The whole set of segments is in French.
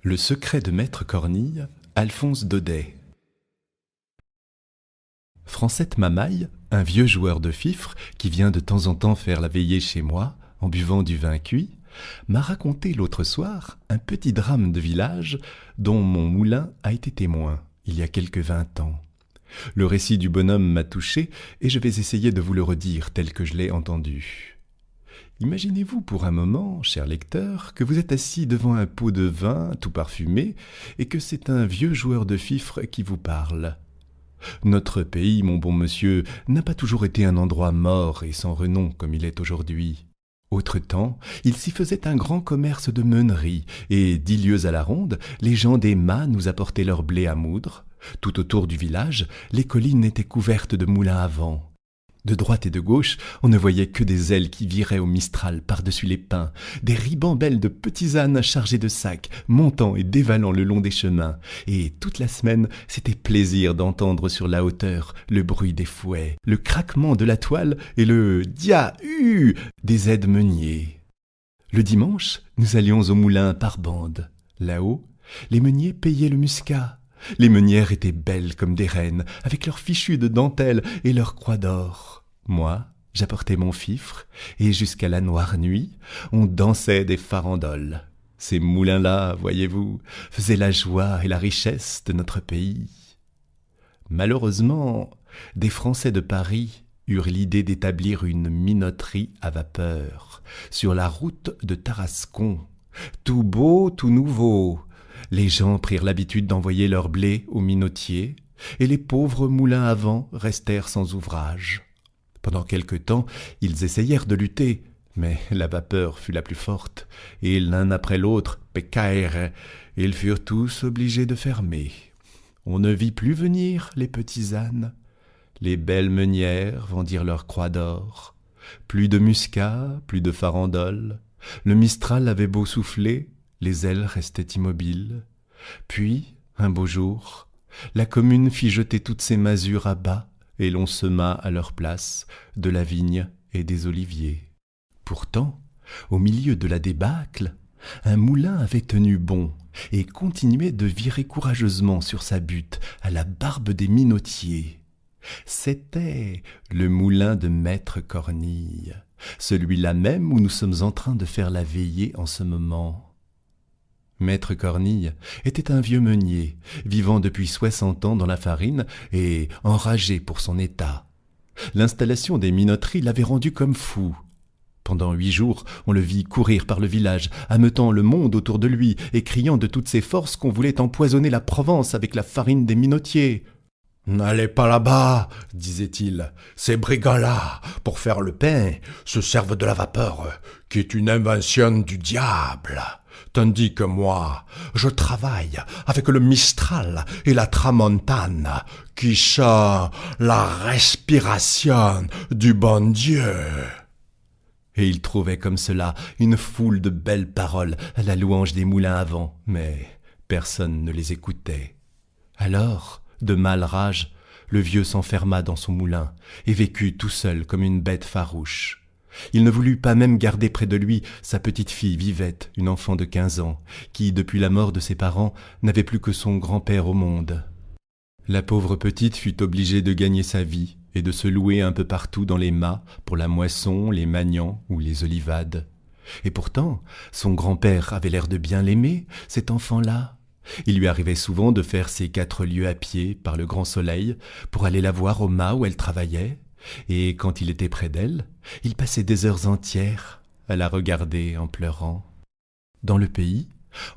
Le secret de Maître Cornille, Alphonse Daudet. Francette Mamaille, un vieux joueur de fifre qui vient de temps en temps faire la veillée chez moi en buvant du vin cuit, m'a raconté l'autre soir un petit drame de village dont mon moulin a été témoin il y a quelque 20 ans. Le récit du bonhomme m'a touché et je vais essayer de vous le redire tel que je l'ai entendu. Imaginez-vous pour un moment, cher lecteur, que vous êtes assis devant un pot de vin tout parfumé et que c'est un vieux joueur de fifre qui vous parle. Notre pays, mon bon monsieur, n'a pas toujours été un endroit mort et sans renom comme il est aujourd'hui. Autre temps, il s'y faisait un grand commerce de meunerie, et 10 lieues à la ronde, les gens des mâts nous apportaient leur blé à moudre. Tout autour du village, les collines étaient couvertes de moulins à vent. De droite et de gauche, on ne voyait que des ailes qui viraient au mistral par-dessus les pins, des ribambelles de petits ânes chargés de sacs, montant et dévalant le long des chemins. Et toute la semaine, c'était plaisir d'entendre sur la hauteur le bruit des fouets, le craquement de la toile et le « dia-hu » des aides-meuniers. Le dimanche, nous allions au moulin par bande. Là-haut, les meuniers payaient le muscat. Les meunières étaient belles comme des reines, avec leurs fichus de dentelle et leurs croix d'or. Moi, j'apportais mon fifre, et jusqu'à la noire nuit, on dansait des farandoles. Ces moulins-là, voyez-vous, faisaient la joie et la richesse de notre pays. Malheureusement, des Français de Paris eurent l'idée d'établir une minoterie à vapeur sur la route de Tarascon. Tout beau, tout nouveau. Les gens prirent l'habitude d'envoyer leur blé aux minotiers, et les pauvres moulins à vent restèrent sans ouvrage. Pendant quelque temps, ils essayèrent de lutter, mais la vapeur fut la plus forte, et l'un après l'autre, pécaire, ils furent tous obligés de fermer. On ne vit plus venir les petits ânes. Les belles meunières vendirent leurs croix d'or. Plus de muscat, plus de farandole. Le mistral avait beau souffler, les ailes restaient immobiles. Puis, un beau jour, la commune fit jeter toutes ses masures à bas et l'on sema à leur place de la vigne et des oliviers. Pourtant, au milieu de la débâcle, un moulin avait tenu bon et continuait de virer courageusement sur sa butte à la barbe des minotiers. C'était le moulin de Maître Cornille, celui-là même où nous sommes en train de faire la veillée en ce moment. Maître Cornille était un vieux meunier, vivant depuis 60 ans dans la farine et enragé pour son état. L'installation des minoteries l'avait rendu comme fou. Pendant 8 jours, on le vit courir par le village, ameutant le monde autour de lui et criant de toutes ses forces qu'on voulait empoisonner la Provence avec la farine des minotiers. « N'allez pas là-bas, disait-il, ces brigands-là, pour faire le pain, se servent de la vapeur, qui est une invention du diable. Tandis que moi, je travaille avec le Mistral et la Tramontane, qui sont la respiration du bon Dieu. » Et il trouvait comme cela une foule de belles paroles à la louange des moulins à vent, mais personne ne les écoutait. Alors, de mâle rage, le vieux s'enferma dans son moulin et vécut tout seul comme une bête farouche. Il ne voulut pas même garder près de lui sa petite fille Vivette, une enfant de 15 ans, qui, depuis la mort de ses parents, n'avait plus que son grand-père au monde. La pauvre petite fut obligée de gagner sa vie et de se louer un peu partout dans les mâts pour la moisson, les magnans ou les olivades. Et pourtant, son grand-père avait l'air de bien l'aimer, cet enfant-là. Il lui arrivait souvent de faire ses 4 lieues à pied par le grand soleil pour aller la voir au mât où elle travaillait, et quand il était près d'elle, il passait des heures entières à la regarder en pleurant. Dans le pays,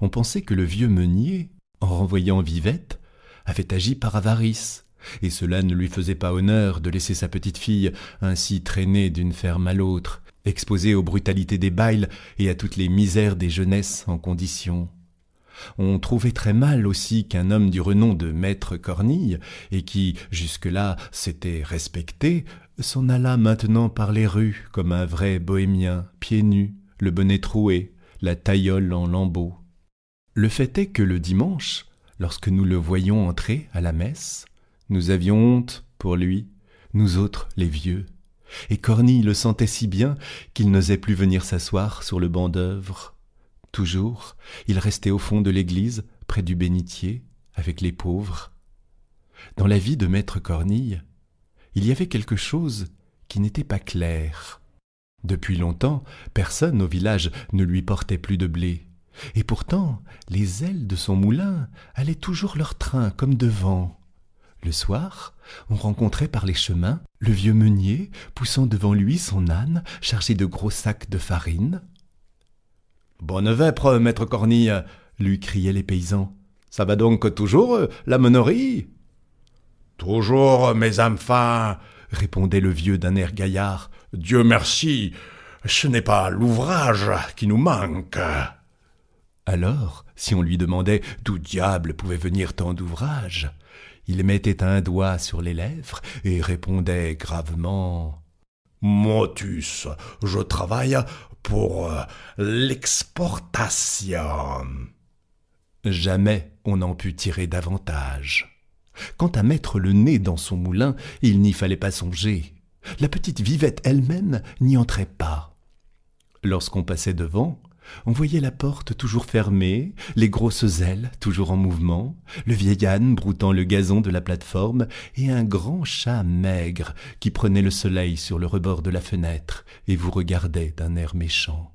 on pensait que le vieux meunier, en renvoyant Vivette, avait agi par avarice, et cela ne lui faisait pas honneur de laisser sa petite fille ainsi traîner d'une ferme à l'autre, exposée aux brutalités des bails et à toutes les misères des jeunesses en condition. On trouvait très mal aussi qu'un homme du renom de Maître Cornille, et qui, jusque-là, s'était respecté, s'en allât maintenant par les rues comme un vrai bohémien, pieds nus, le bonnet troué, la taillole en lambeaux. Le fait est que le dimanche, lorsque nous le voyions entrer à la messe, nous avions honte pour lui, nous autres les vieux, et Cornille le sentait si bien qu'il n'osait plus venir s'asseoir sur le banc d'œuvre. Toujours, il restait au fond de l'église, près du bénitier, avec les pauvres. Dans la vie de maître Cornille, il y avait quelque chose qui n'était pas clair. Depuis longtemps, personne au village ne lui portait plus de blé. Et pourtant, les ailes de son moulin allaient toujours leur train comme devant. Le soir, on rencontrait par les chemins le vieux meunier poussant devant lui son âne chargé de gros sacs de farine. « Bonne vêpre, maître Cornille !» lui criaient les paysans. « Ça va donc toujours, la meunerie ?»« Toujours, mes enfants !» répondait le vieux d'un air gaillard. « Dieu merci, ce n'est pas l'ouvrage qui nous manque. » Alors, si on lui demandait d'où diable pouvait venir tant d'ouvrage, il mettait un doigt sur les lèvres et répondait gravement « Motus, je travaille pour l'exportation. » Jamais on n'en put tirer davantage. Quant à mettre le nez dans son moulin, il n'y fallait pas songer. La petite Vivette elle-même n'y entrait pas. Lorsqu'on passait devant, on voyait la porte toujours fermée, les grosses ailes toujours en mouvement, le vieil âne broutant le gazon de la plate-forme et un grand chat maigre qui prenait le soleil sur le rebord de la fenêtre et vous regardait d'un air méchant.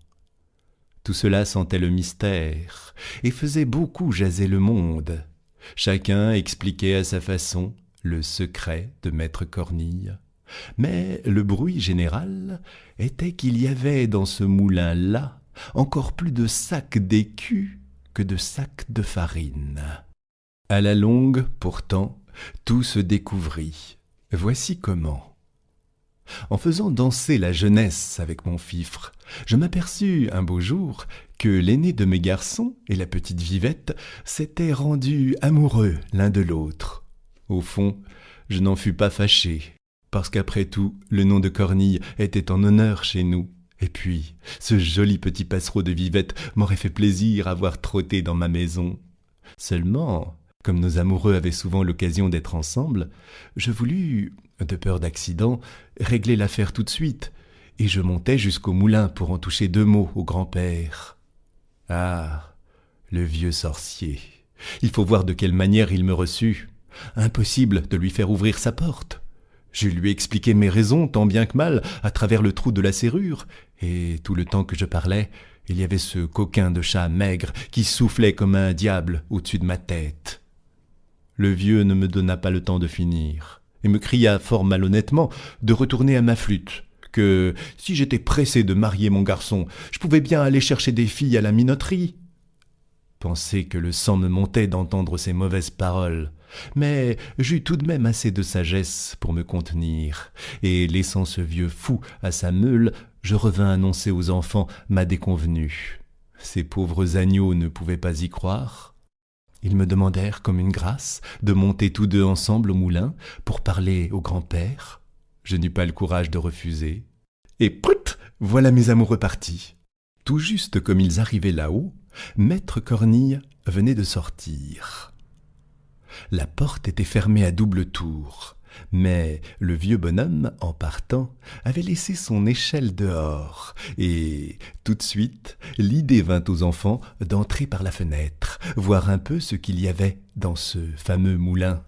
Tout cela sentait le mystère et faisait beaucoup jaser le monde. Chacun expliquait à sa façon le secret de maître Cornille. Mais le bruit général était qu'il y avait dans ce moulin-là encore plus de sacs d'écus que de sacs de farine. À la longue, pourtant, tout se découvrit. Voici comment. En faisant danser la jeunesse avec mon fifre, je m'aperçus un beau jour que l'aîné de mes garçons et la petite Vivette s'étaient rendus amoureux l'un de l'autre. Au fond, je n'en fus pas fâché, parce qu'après tout, le nom de Cornille était en honneur chez nous. Et puis, ce joli petit passereau de Vivette m'aurait fait plaisir à voir trotter dans ma maison. Seulement, comme nos amoureux avaient souvent l'occasion d'être ensemble, je voulus, de peur d'accident, régler l'affaire tout de suite, et je montai jusqu'au moulin pour en toucher 2 mots au grand-père. Ah, le vieux sorcier! Il faut voir de quelle manière il me reçut. Impossible de lui faire ouvrir sa porte. Je lui expliquai mes raisons tant bien que mal à travers le trou de la serrure, et tout le temps que je parlais, il y avait ce coquin de chat maigre qui soufflait comme un diable au-dessus de ma tête. Le vieux ne me donna pas le temps de finir, et me cria fort malhonnêtement de retourner à ma flûte, que si j'étais pressé de marier mon garçon, je pouvais bien aller chercher des filles à la minoterie. Pensez que le sang me montait d'entendre ces mauvaises paroles, mais j'eus tout de même assez de sagesse pour me contenir, et laissant ce vieux fou à sa meule, je revins annoncer aux enfants ma déconvenue. Ces pauvres agneaux ne pouvaient pas y croire. Ils me demandèrent comme une grâce de monter tous 2 ensemble au moulin pour parler au grand-père. Je n'eus pas le courage de refuser. Et prut, voilà mes amoureux partis. Tout juste comme ils arrivaient là-haut, maître Cornille venait de sortir. La porte était fermée à double tour, mais le vieux bonhomme, en partant, avait laissé son échelle dehors, et tout de suite, l'idée vint aux enfants d'entrer par la fenêtre, voir un peu ce qu'il y avait dans ce fameux moulin.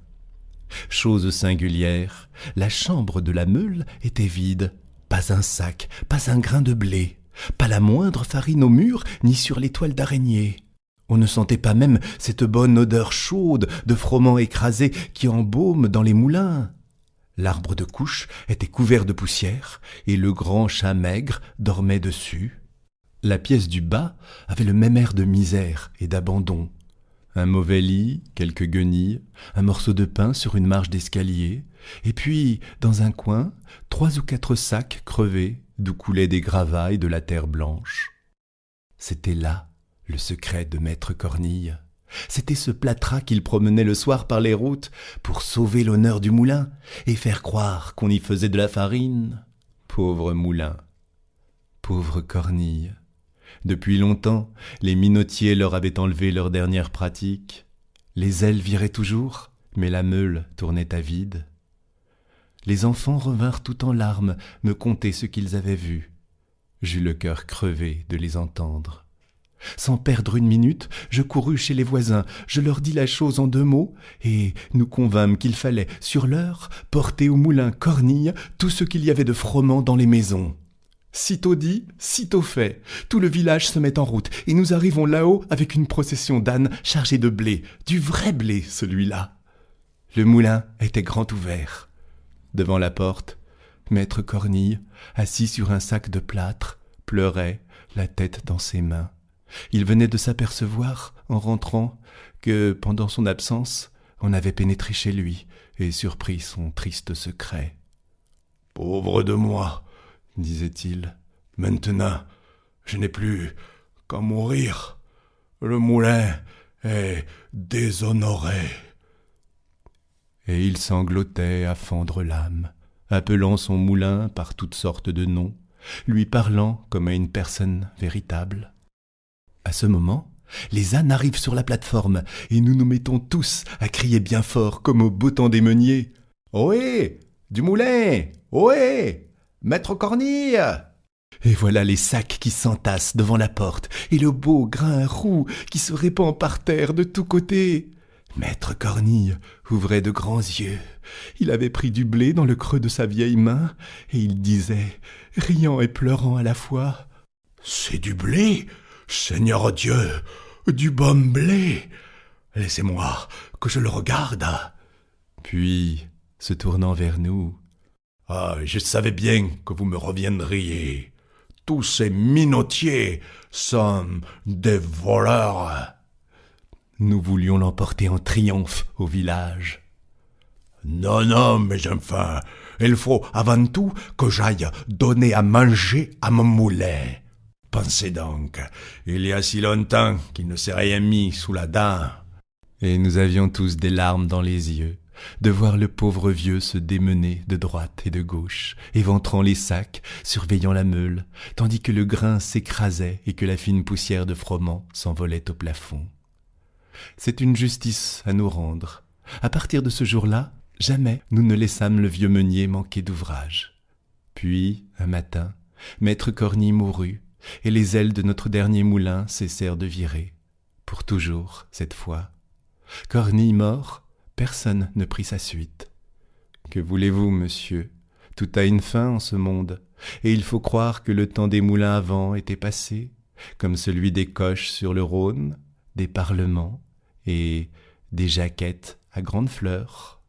Chose singulière, la chambre de la meule était vide, pas un sac, pas un grain de blé. Pas la moindre farine au mur, ni sur les toiles d'araignée. On ne sentait pas même cette bonne odeur chaude de froment écrasé qui embaume dans les moulins. L'arbre de couche était couvert de poussière, et le grand chat maigre dormait dessus. La pièce du bas avait le même air de misère et d'abandon. Un mauvais lit, quelques guenilles, un morceau de pain sur une marche d'escalier, et puis, dans un coin, 3 ou 4 sacs crevés, d'où coulaient des gravats et de la terre blanche. C'était là le secret de maître Cornille. C'était ce plâtras qu'il promenait le soir par les routes pour sauver l'honneur du moulin et faire croire qu'on y faisait de la farine. Pauvre moulin, pauvre Cornille. Depuis longtemps, les minotiers leur avaient enlevé leur dernière pratique. Les ailes viraient toujours, mais la meule tournait à vide. Les enfants revinrent tout en larmes me conter ce qu'ils avaient vu. J'eus le cœur crevé de les entendre. Sans perdre une minute, je courus chez les voisins, je leur dis la chose en 2 mots, et nous convînmes qu'il fallait, sur l'heure, porter au moulin Cornille tout ce qu'il y avait de froment dans les maisons. Sitôt dit, sitôt fait, tout le village se met en route, et nous arrivons là-haut avec une procession d'ânes chargés de blé, du vrai blé, celui-là. Le moulin était grand ouvert. Devant la porte, maître Cornille, assis sur un sac de plâtre, pleurait, la tête dans ses mains. Il venait de s'apercevoir, en rentrant, que, pendant son absence, on avait pénétré chez lui et surpris son triste secret. « Pauvre de moi !» disait-il. « Maintenant, je n'ai plus qu'à mourir. Le moulin est déshonoré. » Et il sanglotait à fendre l'âme, appelant son moulin par toutes sortes de noms, lui parlant comme à une personne véritable. À ce moment, les ânes arrivent sur la plate-forme, et nous nous mettons tous à crier bien fort, comme au beau temps des meuniers. « Ohé, du moulin! Ohé, maître Cornille !» Et voilà les sacs qui s'entassent devant la porte, et le beau grain roux qui se répand par terre de tous côtés. Maître Cornille ouvrait de grands yeux. Il avait pris du blé dans le creux de sa vieille main, et il disait, riant et pleurant à la fois, « C'est du blé, Seigneur Dieu, du bon blé. Laissez-moi que je le regarde. » Puis, se tournant vers nous, « Ah, je savais bien que vous me reviendriez. Tous ces minotiers sont des voleurs. » Nous voulions l'emporter en triomphe au village. « Non, non, mes enfants, il faut avant tout que j'aille donner à manger à mon moulin. Pensez donc, il y a si longtemps qu'il ne s'est rien mis sous la dent. » Et nous avions tous des larmes dans les yeux, de voir le pauvre vieux se démener de droite et de gauche, éventrant les sacs, surveillant la meule, tandis que le grain s'écrasait et que la fine poussière de froment s'envolait au plafond. C'est une justice à nous rendre. À partir de ce jour-là, jamais nous ne laissâmes le vieux meunier manquer d'ouvrage. Puis, un matin, maître Cornille mourut, et les ailes de notre dernier moulin cessèrent de virer. Pour toujours, cette fois. Cornille mort, personne ne prit sa suite. Que voulez-vous, monsieur? Tout a une fin en ce monde, et il faut croire que le temps des moulins à vent était passé, comme celui des coches sur le Rhône, des parlements et des jaquettes à grandes fleurs.